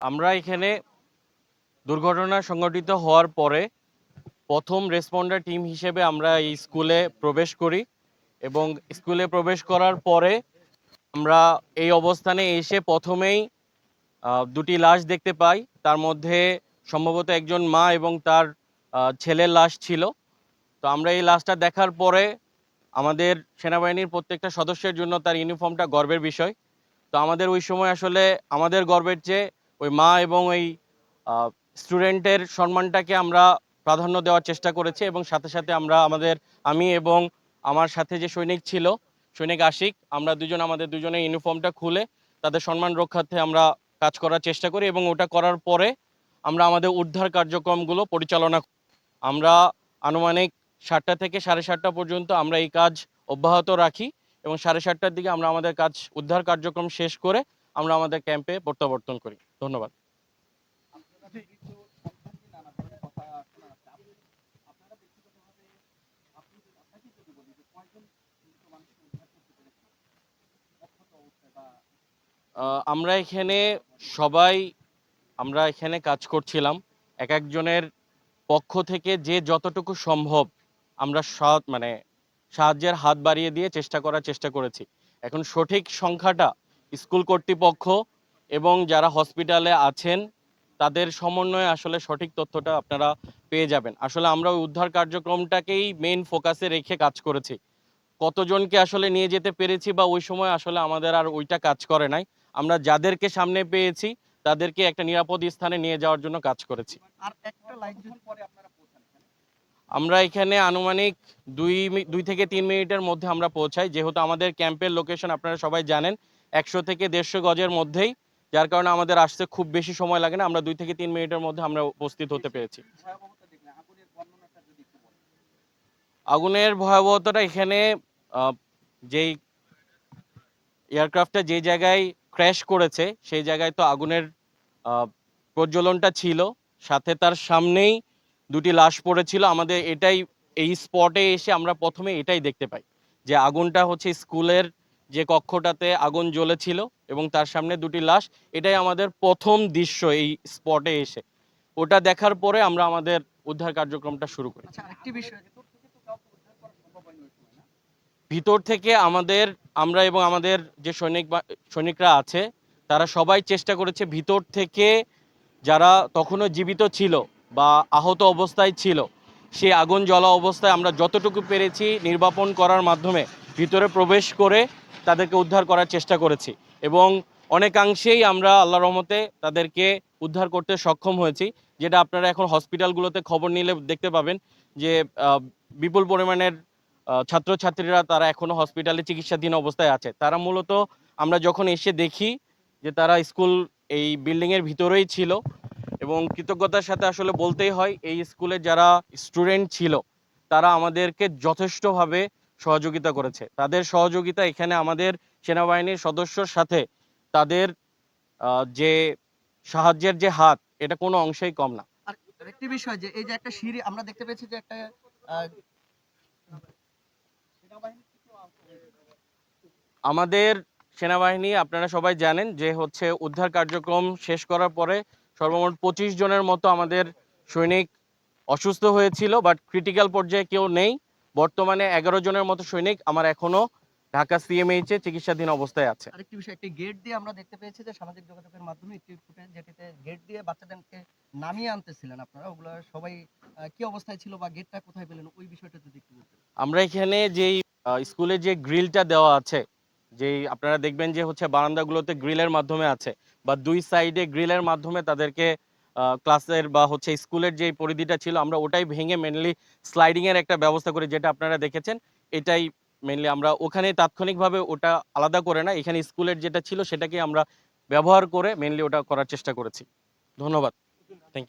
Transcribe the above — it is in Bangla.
আমরা এখানে দুর্ঘটনা সংঘটিত হওয়ার পরে প্রথম রেসপন্ডার টিম হিসেবে আমরা এই স্কুলে প্রবেশ করি এবং স্কুলে প্রবেশ করার পরে আমরা এই অবস্থানে এসে প্রথমেই দুটি লাশ দেখতে পাই। তার মধ্যে সম্ভবত একজন মা এবং তার ছেলের লাশ ছিল। তো আমরা এই লাশটা দেখার পরে আমাদের সেনাবাহিনীর প্রত্যেকটা সদস্যের জন্য তার ইউনিফর্মটা গর্বের বিষয়। তো আমাদের ওই সময় আসলে আমাদের গর্বের চেয়ে ওই মা এবং ওই স্টুডেন্টের সম্মানটাকে আমরা প্রাধান্য দেওয়ার চেষ্টা করেছি এবং সাথে সাথে আমি এবং আমার সাথে যে সৈনিক ছিল, সৈনিক আশিক, আমরা দুজন আমাদের দুজনের ইউনিফর্মটা খুলে তাদের সম্মান রক্ষার্থে আমরা কাজ করার চেষ্টা করি এবং ওটা করার পরে আমরা আমাদের উদ্ধার কার্যক্রমগুলো পরিচালনা করি। আমরা আনুমানিক 7টা থেকে 7:30 পর্যন্ত আমরা এই কাজ অব্যাহত রাখি এবং 7:30টার দিকে আমরা আমাদের উদ্ধার কার্যক্রম শেষ করে আমরা আমাদের ক্যাম্পে প্রত্যাবর্তন করি। ধন্যবাদ। আমরা এখানে সবাই আমরা এখানে কাজ করছিলাম। এক একজনের পক্ষ থেকে যে যতটুকু সম্ভব আমরা সাহায্যের হাত বাড়িয়ে দিয়ে চেষ্টা করেছি। এখন সঠিক সংখ্যাটা স্কুল কর্তৃপক্ষ এবং যারা হসপিটালে আছেন তাদের সমন্বয়ে আসলে সঠিক তথ্যটা আপনারা পেয়ে যাবেন। আসলে আমরা ওই উদ্ধার কার্যক্রমটাকেই মেইন ফোকাসে রেখে কাজ করেছি। কতজনকে আসলে নিয়ে যেতে পেরেছি বা ওই সময় আসলে আমাদের আর ওইটা কাজ করে নাই। আমরা যাদেরকে সামনে পেয়েছি তাদেরকে একটা নিরাপদ স্থানে নিয়ে যাওয়ার জন্য কাজ করেছি। আমরা এখানে আনুমানিক 2 থেকে 3 মিনিটের মধ্যে আমরা পৌঁছাই, যেহেতু আমাদের ক্যাম্পের লোকেশন আপনারা সবাই জানেন 100 থেকে 150 গজের মধ্যেই, যার কারণে আমাদের আসতে খুব বেশি সময় লাগে না। আমরা 2 থেকে 3 মিনিটের মধ্যে আমরা উপস্থিত হতে পেরেছি। আগুনের ভয়াবহতাটা এখানে যেই এয়ারক্রাফটটা যে জায়গায় ক্র্যাশ করেছে সেই জায়গায় তো আগুনের প্রজ্বলনটা ছিল, সাথে তার সামনেই দুটি লাশ পড়েছিল। আমাদের এই স্পটে এসে আমরা প্রথমে এটাই দেখতে পাই যে আগুনটা হচ্ছে স্কুলের যে কক্ষটাতে আগুন জ্বলেছিল এবং তার সামনে দুটি লাশ। এটাই আমাদের প্রথম দৃশ্য এই স্পটে এসে। ওটা দেখার পরে আমরা আমাদের উদ্ধার কার্যক্রমটা শুরু করি। ভিতর থেকে আমরা এবং আমাদের যে সৈনিকরা আছে তারা সবাই চেষ্টা করেছে ভিতর থেকে যারা তখনও জীবিত ছিল বা আহত অবস্থায় ছিল সেই আগুন জ্বলা অবস্থায় আমরা যতটুকু পেরেছি নির্বাপন করার মাধ্যমে ভিতরে প্রবেশ করে তাদেরকে উদ্ধার করার চেষ্টা করেছি এবং অনেকাংশেই আমরা আল্লাহর রহমতে তাদেরকে উদ্ধার করতে সক্ষম হয়েছি। যেটা আপনারা এখন হসপিটালগুলোতে খবর নিলে দেখতে পাবেন যে বিপুল পরিমাণের ছাত্রছাত্রীরা তারা এখনো হসপিটালে চিকিৎসাধীন অবস্থায় আছে। তারা মূলত আমরা যখন এসে দেখি যে তারা এই বিল্ডিংয়ের ভিতরেই ছিল এবং কৃতজ্ঞতার সাথে আসলে বলতেই হয় এই স্কুলের যারা স্টুডেন্ট ছিল তারা আমাদেরকে যথেষ্টভাবে সহযোগিতা করেছে। তাদের সহযোগিতা এখানে আমাদের সেনাবাহিনীর সদস্যর সাথে তাদের যে সাহায্যের যে হাত, এটা কোনো অংশেই কম না। আর একটি বিষয় যে এই যে একটা সিঁড়ি আমরা দেখতে পেয়েছি যে একটা আমাদের সেনাবাহিনী আপনারা সবাই জানেন যে হচ্ছে উদ্ধার কার্যক্রম শেষ করার পরে সর্বমোট 25 জনের মতো আমাদের সৈনিক অসুস্থ হয়েছিল, বাট ক্রিটিক্যাল পর্যায়ে কেউ নেই। বর্তমানে 11 জনের মতো সৈনিক আমার এখনো ঢাকা সিএমএইচে চিকিৎসাধীন অবস্থায় আছে। আরেকটি বিষয়, একটি গেট দিয়ে আমরা দেখতে পেয়েছি যে সামাজিক যোগাযোগের মাধ্যমে একটি ফুটেজ যেটিতে গেট দিয়ে বাচ্চাদেরকে নামিয়ে আনতেছিলেন আপনারা, ওগুলো সবাই কি অবস্থায় ছিল বা গেটটা কোথায় পেলেন ওই বিষয়টা যদি একটু বলতেন। আমরা এখানে যেই স্কুলে যে গ্রিলটা দেওয়া আছে, যেই আপনারা দেখবেন যে হচ্ছে বারান্দাগুলোতে গ্রিলের মাধ্যমে আছে বা দুই সাইডে গ্রিলের মাধ্যমে তাদেরকে ক্লাসের বা হচ্ছে স্কুলের যে পরিধিটা ছিল আমরা ওটাই ভেঙে মেনলি স্লাইডিং এর একটা ব্যবস্থা করি, যেটা আপনারা দেখেছেন। এটাই মেনলি আমরা ওখানে তাৎক্ষণিকভাবে ওটা আলাদা করে না, এখানে স্কুলের যেটা ছিল সেটাকে আমরা ব্যবহার করে মেনলি ওটা করার চেষ্টা করেছি। ধন্যবাদ। Thank you.